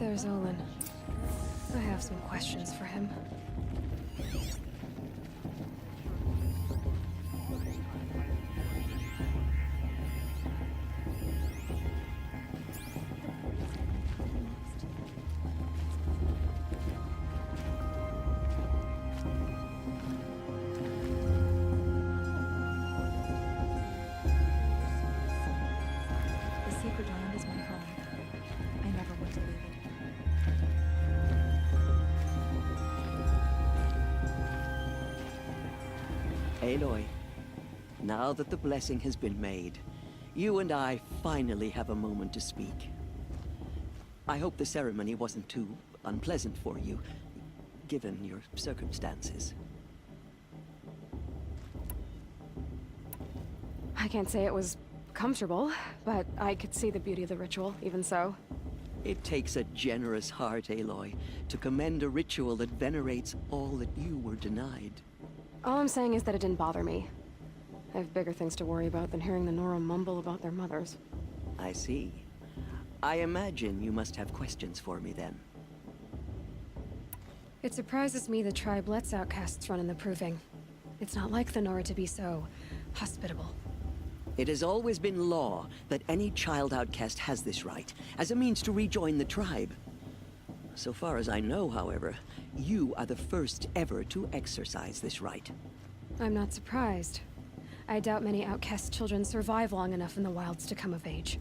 There's Olin. I have some questions for him. The Sacred Land is my home. I never want to leave it. Aloy, now that the blessing has been made, you and I finally have a moment to speak. I hope the ceremony wasn't too unpleasant for you, given your circumstances. I can't say it was comfortable, but I could see the beauty of the ritual, even so. It takes a generous heart, Aloy, to commend a ritual that venerates all that you were denied. All I'm saying is that it didn't bother me. I have bigger things to worry about than hearing the Nora mumble about their mothers. I see. I imagine you must have questions for me then. It surprises me the tribe lets outcasts run in the Proving. It's not like the Nora to be so hospitable. It has always been law that any child outcast has this right, as a means to rejoin the tribe. So far as I know, however, you are the first ever to exercise this right. I'm not surprised. I doubt many outcast children survive long enough in the wilds to come of age.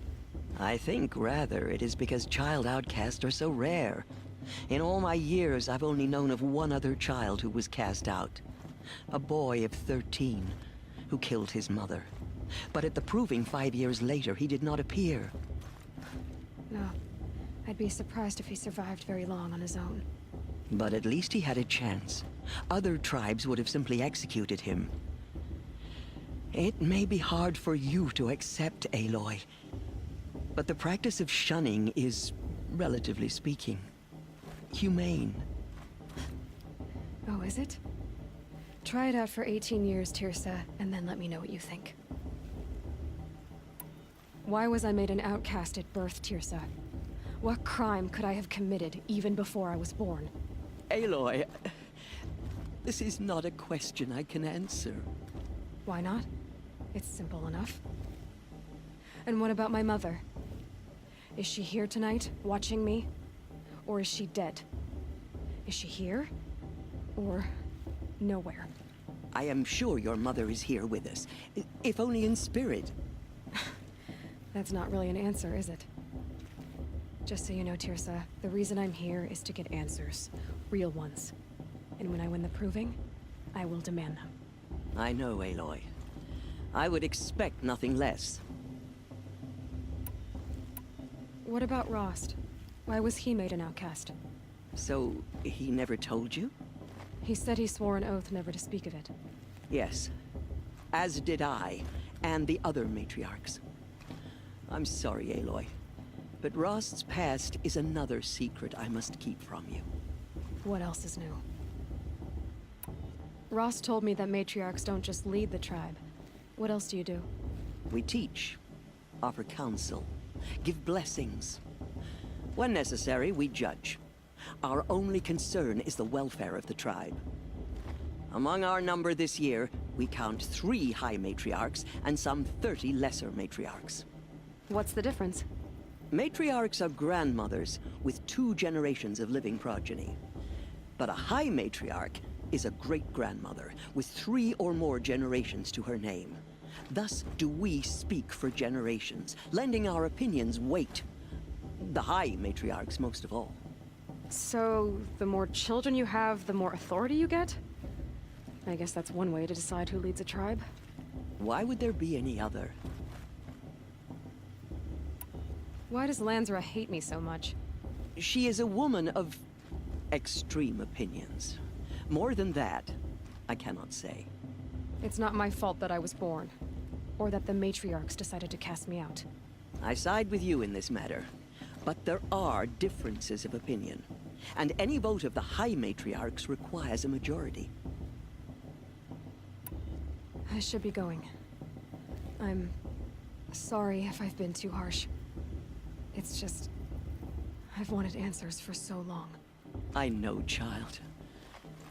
I think, rather, it is because child outcasts are so rare. In all my years, I've only known of one other child who was cast out. A boy of 13, who killed his mother. But at the Proving 5 years later, he did not appear. No. I'd be surprised if he survived very long on his own. But at least he had a chance. Other tribes would have simply executed him. It may be hard for you to accept, Aloy, but the practice of shunning is, relatively speaking, humane. Oh, is it? Try it out for 18 years, Tirsa, and then let me know what you think. Why was I made an outcast at birth, Tirsa? What crime could I have committed even before I was born? Aloy, this is not a question I can answer. Why not? It's simple enough. And what about my mother? Is she here tonight, watching me? Or is she dead? Is she here? Or nowhere? I am sure your mother is here with us, if only in spirit. That's not really an answer, is it? Just so you know, Tirsa, the reason I'm here is to get answers. Real ones. And when I win the Proving, I will demand them. I know, Aloy. I would expect nothing less. What about Rost? Why was he made an outcast? So, he never told you? He said he swore an oath never to speak of it. Yes. As did I, and the other matriarchs. I'm sorry, Aloy, but Rost's past is another secret I must keep from you. What else is new? Rost told me that matriarchs don't just lead the tribe. What else do you do? We teach, offer counsel, give blessings. When necessary, we judge. Our only concern is the welfare of the tribe. Among our number this year, we count 3 high matriarchs and some 30 lesser matriarchs. What's the difference? Matriarchs are grandmothers with 2 generations of living progeny. But a high matriarch is a great-grandmother with 3 or more generations to her name. Thus do we speak for generations, lending our opinions weight. The high matriarchs most of all. So, the more children you have, the more authority you get? I guess that's one way to decide who leads a tribe. Why would there be any other? Why does Lansra hate me so much? She is a woman of extreme opinions. More than that, I cannot say. It's not my fault that I was born. Or that the matriarchs decided to cast me out. I side with you in this matter. But there are differences of opinion. And any vote of the high matriarchs requires a majority. I should be going. I'm sorry if I've been too harsh. It's just... I've wanted answers for so long. I know, child.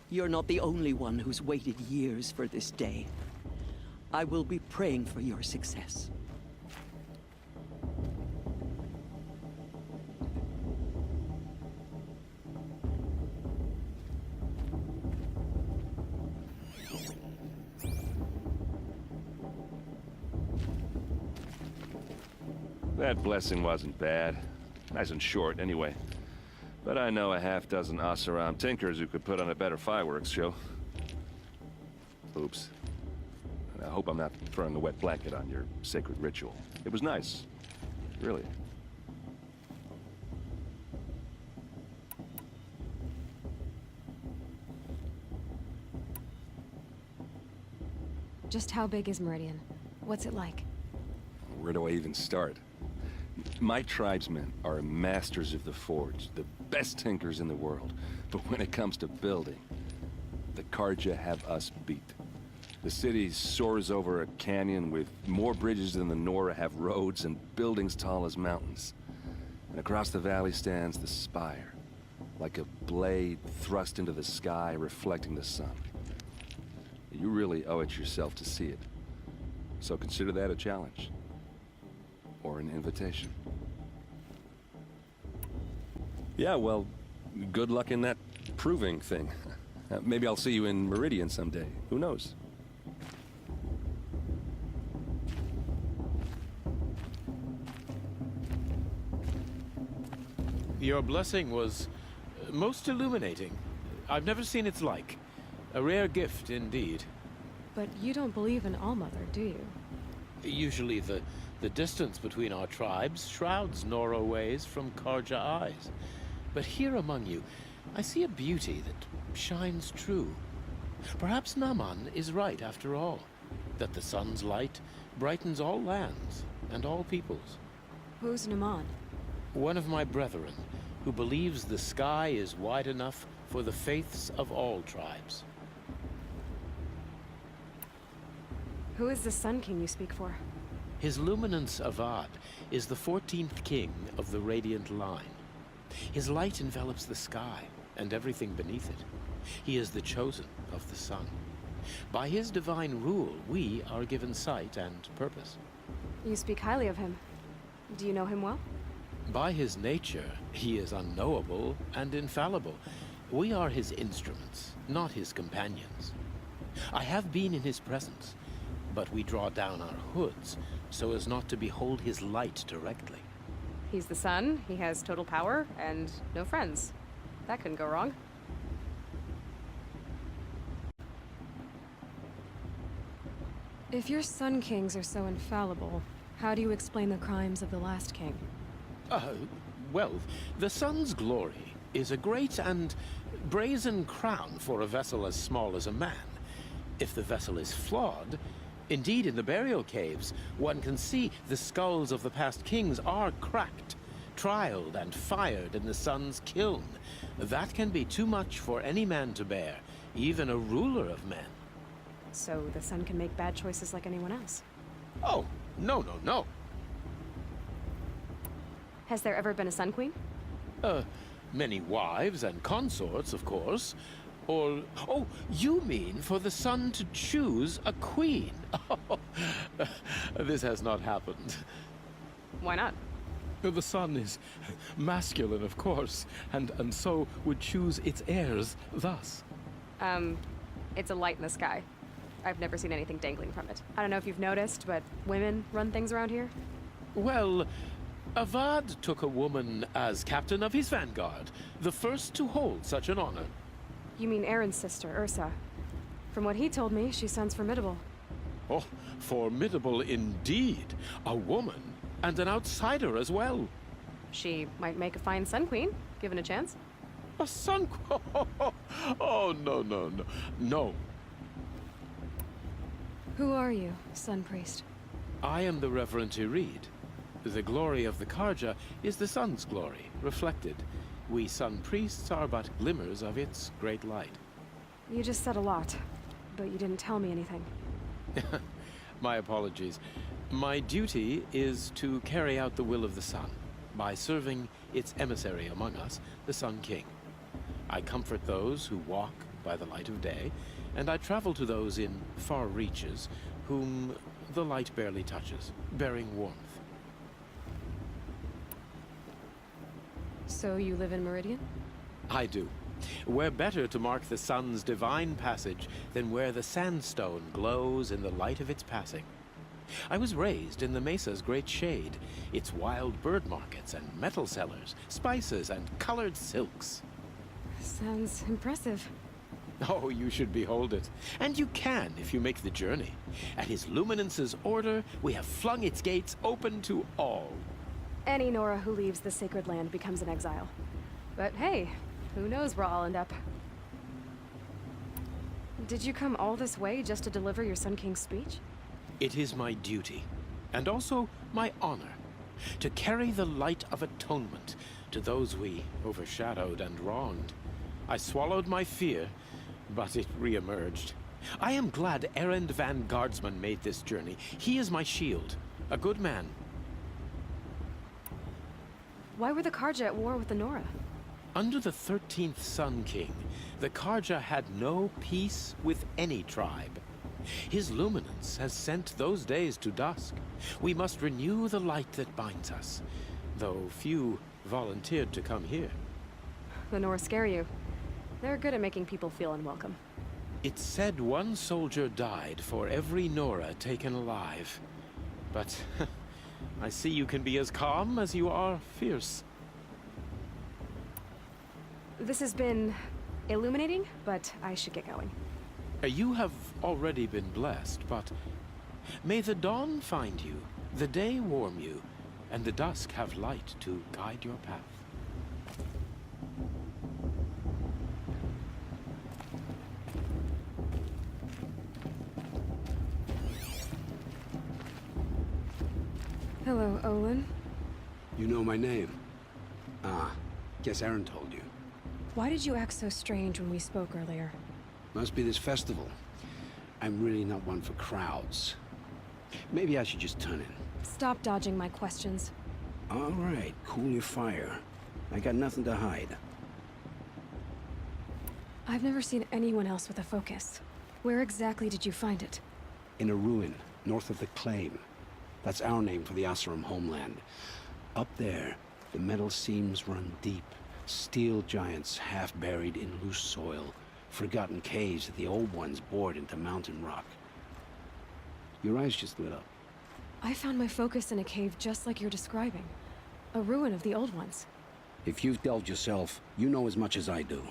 You're not the only one who's waited years for this day. I will be praying for your success. That blessing wasn't bad. Nice and short, anyway. But I know a half-dozen Oseram tinkers who could put on a better fireworks show. Oops. I hope I'm not throwing a wet blanket on your sacred ritual. It was nice. Really. Just how big is Meridian? What's it like? Where do I even start? My tribesmen are masters of the forge, the best tinkers in the world. But when it comes to building, the Carja have us beat. The city soars over a canyon with more bridges than the Nora have roads and buildings tall as mountains. And across the valley stands the spire, like a blade thrust into the sky reflecting the sun. You really owe it yourself to see it. So consider that a challenge. Or an invitation. Yeah, well, good luck in that proving thing. Maybe I'll see you in Meridian someday. Who knows? Your blessing was most illuminating. I've never seen its like. A rare gift indeed. But you don't believe in Allmother, do you? Usually the distance between our tribes shrouds Nora ways from Carja eyes. But here among you, I see a beauty that shines true. Perhaps Naman is right after all, that the sun's light brightens all lands and all peoples. Who's Naman? One of my brethren, who believes the sky is wide enough for the faiths of all tribes. Who is the Sun King you speak for? His Luminance Avad is the 14th king of the Radiant Line. His light envelops the sky and everything beneath it. He is the chosen of the sun. By his divine rule, we are given sight and purpose. You speak highly of him. Do you know him well? By his nature, he is unknowable and infallible. We are his instruments, not his companions. I have been in his presence, but we draw down our hoods so as not to behold his light directly. He's the sun, he has total power, and no friends. That couldn't go wrong. If your Sun Kings are so infallible, how do you explain the crimes of the last king? Well, the sun's glory is a great and brazen crown for a vessel as small as a man. If the vessel is flawed, indeed in the burial caves, one can see the skulls of the past kings are cracked, trialed and fired in the sun's kiln. That can be too much for any man to bear, even a ruler of men. So the sun can make bad choices like anyone else. Oh, no. Has there ever been a Sun Queen? Many wives and consorts, of course. Or, oh, you mean for the sun to choose a queen? This has not happened. Why not? The sun is masculine, of course, and so would choose its heirs thus. It's a light in the sky. I've never seen anything dangling from it. I don't know if you've noticed, but women run things around here. Well, Avad took a woman as captain of his vanguard, the first to hold such an honor. You mean Aaron's sister, Ursa. From what he told me, she sounds formidable. Oh, formidable indeed. A woman, and an outsider as well. She might make a fine Sun Queen, given a chance. A sun... Oh, no. Who are you, Sun Priest? I am the Reverend Irid. The glory of the Carja is the sun's glory, reflected. We Sun Priests are but glimmers of its great light. You just said a lot, but you didn't tell me anything. My apologies. My duty is to carry out the will of the sun. by serving its emissary among us, the Sun King. I comfort those who walk by the light of day, and I travel to those in far reaches whom the light barely touches, bearing warmth. So you live in Meridian? I do. Where better to mark the sun's divine passage than where the sandstone glows in the light of its passing? I was raised in the mesa's great shade, its wild bird markets and metal cellars, spices and colored silks. Sounds impressive. Oh, you should behold it. And you can if you make the journey. At His Luminance's order, we have flung its gates open to all. Any Nora who leaves the sacred land becomes an exile. But hey, who knows where I'll end up. Did you come all this way just to deliver your Sun King's speech? It is my duty, and also my honor, to carry the light of atonement to those we overshadowed and wronged. I swallowed my fear, but it re-emerged. I am glad Erend van Guardsman made this journey. He is my shield, a good man. Why were the Karja at war with the Nora? Under the 13th Sun King, the Karja had no peace with any tribe. His luminance has sent those days to dusk. We must renew the light that binds us, though few volunteered to come here. The Nora scare you. They're good at making people feel unwelcome. It's said one soldier died for every Nora taken alive. But I see you can be as calm as you are fierce. This has been illuminating, but I should get going. You have already been blessed, but may the dawn find you, the day warm you, and the dusk have light to guide your path. Hello, Olin. You know my name? Ah, guess Aaron told you. Why did you act so strange when we spoke earlier? Must be this festival. I'm really not one for crowds. Maybe I should just turn in. Stop dodging my questions. All right, cool your fire. I got nothing to hide. I've never seen anyone else with a focus. Where exactly did you find it? In a ruin, north of the Claim. That's our name for the Oseram homeland. Up there, the metal seams run deep. Steel giants half buried in loose soil. Forgotten caves that the old ones bored into mountain rock. Your eyes just lit up. I found my focus in a cave just like you're describing. A ruin of the old ones. If you've delved yourself, you know as much as I do.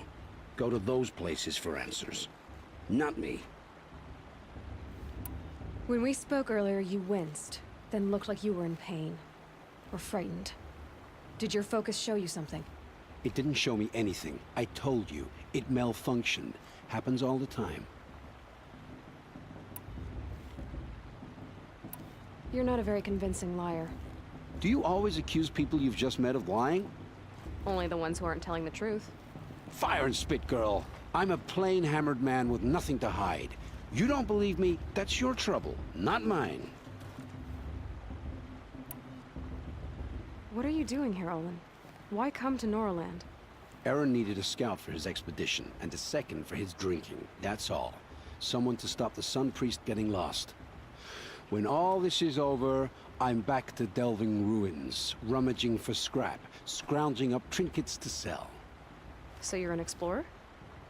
Go to those places for answers. Not me. When we spoke earlier, you winced, then looked like you were in pain. Or frightened. Did your focus show you something? It didn't show me anything. I told you. It malfunctioned. Happens all the time. You're not a very convincing liar. Do you always accuse people you've just met of lying? Only the ones who aren't telling the truth. Fire and spit, girl. I'm a plain hammered man with nothing to hide. You don't believe me? That's your trouble, not mine. What are you doing here, Olin? Why come to Noraland? Aaron needed a scout for his expedition, and a second for his drinking. That's all. Someone to stop the Sun Priest getting lost. When all this is over, I'm back to delving ruins, rummaging for scrap, scrounging up trinkets to sell. So you're an explorer?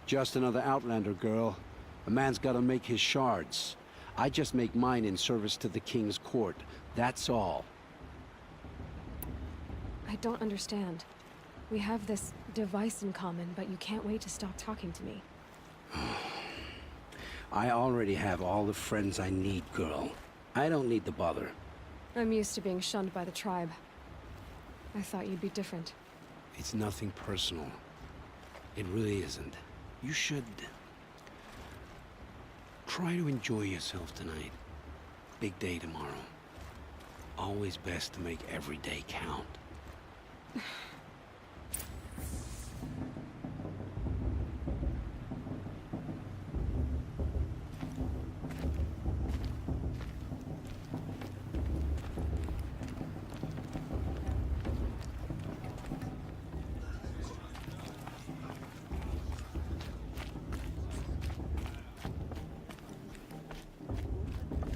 Just another Outlander, girl. A man's gotta make his shards. I just make mine in service to the King's court. That's all. I don't understand. We have this device in common, but you can't wait to stop talking to me. I already have all the friends I need, girl. I don't need the bother. I'm used to being shunned by the tribe. I thought you'd be different. It's nothing personal. It really isn't. You should... try to enjoy yourself tonight. Big day tomorrow. Always best to make every day count.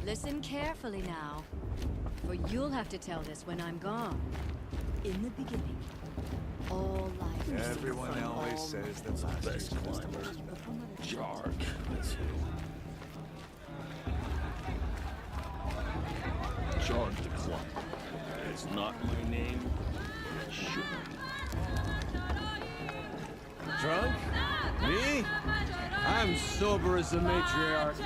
Listen carefully now, for you'll have to tell this when I'm gone. In the beginning, all life. Everyone always says that the best climber is Jark. That's who. Jark the Climber. It's not my name. It should be. Drunk? Me? I'm sober as a matriarch.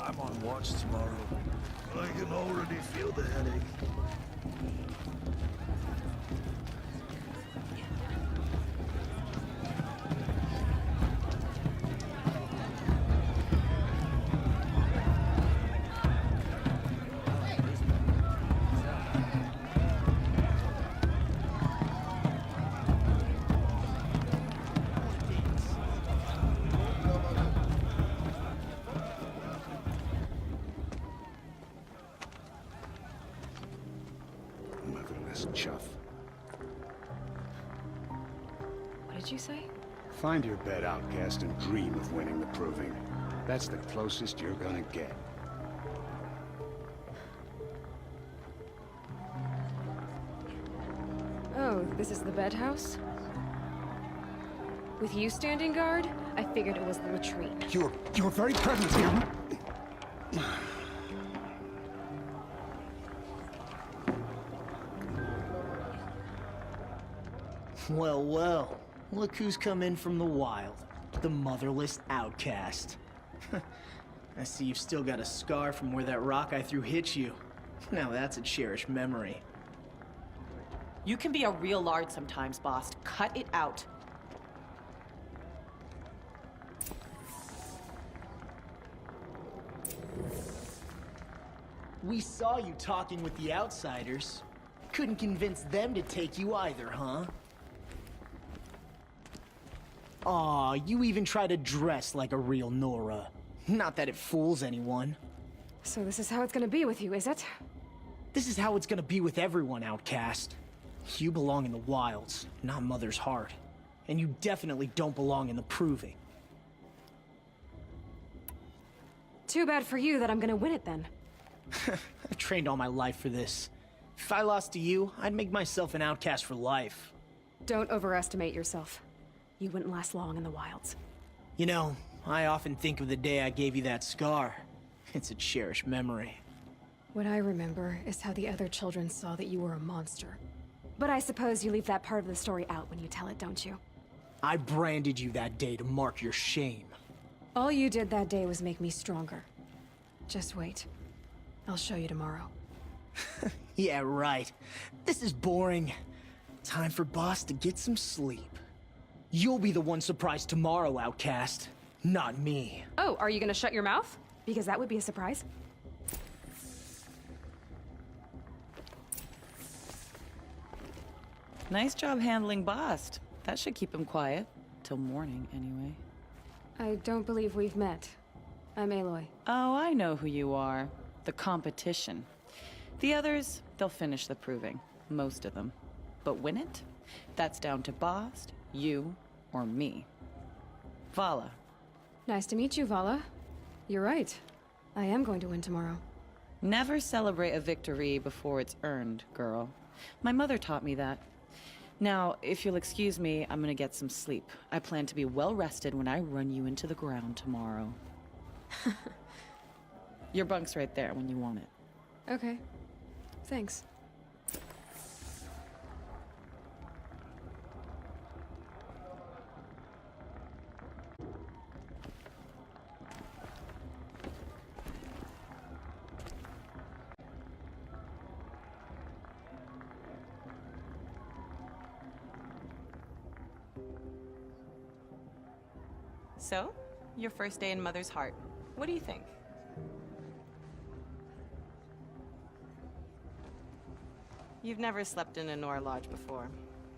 I'm on watch tomorrow. I can already feel the headache. Motherless chuff. What did you say? Find your bed, outcast, and dream of winning the proving. That's the closest you're gonna get. Oh, this is the bedhouse? With you standing guard, I figured it was the latrine. Your very presence here. Well, well. Look who's come in from the wild. The motherless outcast. I see you've still got a scar from where that rock I threw hit you. Now that's a cherished memory. You can be a real lard sometimes, boss. Cut it out. We saw you talking with the outsiders. Couldn't convince them to take you either, huh? Aw, you even try to dress like a real Nora. Not that it fools anyone. So this is how it's gonna be with you, is it? This is how it's gonna be with everyone, outcast. You belong in the wilds, not Mother's heart. And you definitely don't belong in the proving. Too bad for you that I'm gonna win it then. I've trained all my life for this. If I lost to you, I'd make myself an outcast for life. Don't overestimate yourself. You wouldn't last long in the wilds. You know, I often think of the day I gave you that scar. It's a cherished memory. What I remember is how the other children saw that you were a monster. But I suppose you leave that part of the story out when you tell it, don't you? I branded you that day to mark your shame. All you did that day was make me stronger. Just wait. I'll show you tomorrow. Yeah, right. This is boring. Time for Boss to get some sleep. You'll be the one surprised tomorrow, outcast. Not me. Oh, are you gonna shut your mouth? Because that would be a surprise. Nice job handling Bast. That should keep him quiet. Till morning, anyway. I don't believe we've met. I'm Aloy. Oh, I know who you are. The competition. The others, they'll finish the proving. Most of them. But win it? That's down to Bast, you, or me. Vala. Nice to meet you, Vala. You're right. I am going to win tomorrow. Never celebrate a victory before it's earned, girl. My mother taught me that. Now, if you'll excuse me, I'm gonna get some sleep. I plan to be well rested when I run you into the ground tomorrow. Your bunk's right there when you want it. Okay. Thanks. So, your first day in Mother's Heart. What do you think? You've never slept in a Nora Lodge before.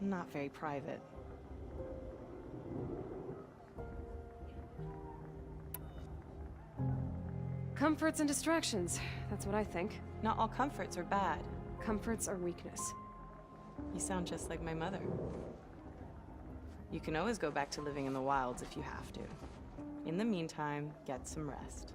Not very private. Comforts and distractions. That's what I think. Not all comforts are bad. comforts are weakness. You sound just like my mother. You can always go back to living in the wilds if you have to. In the meantime, get some rest.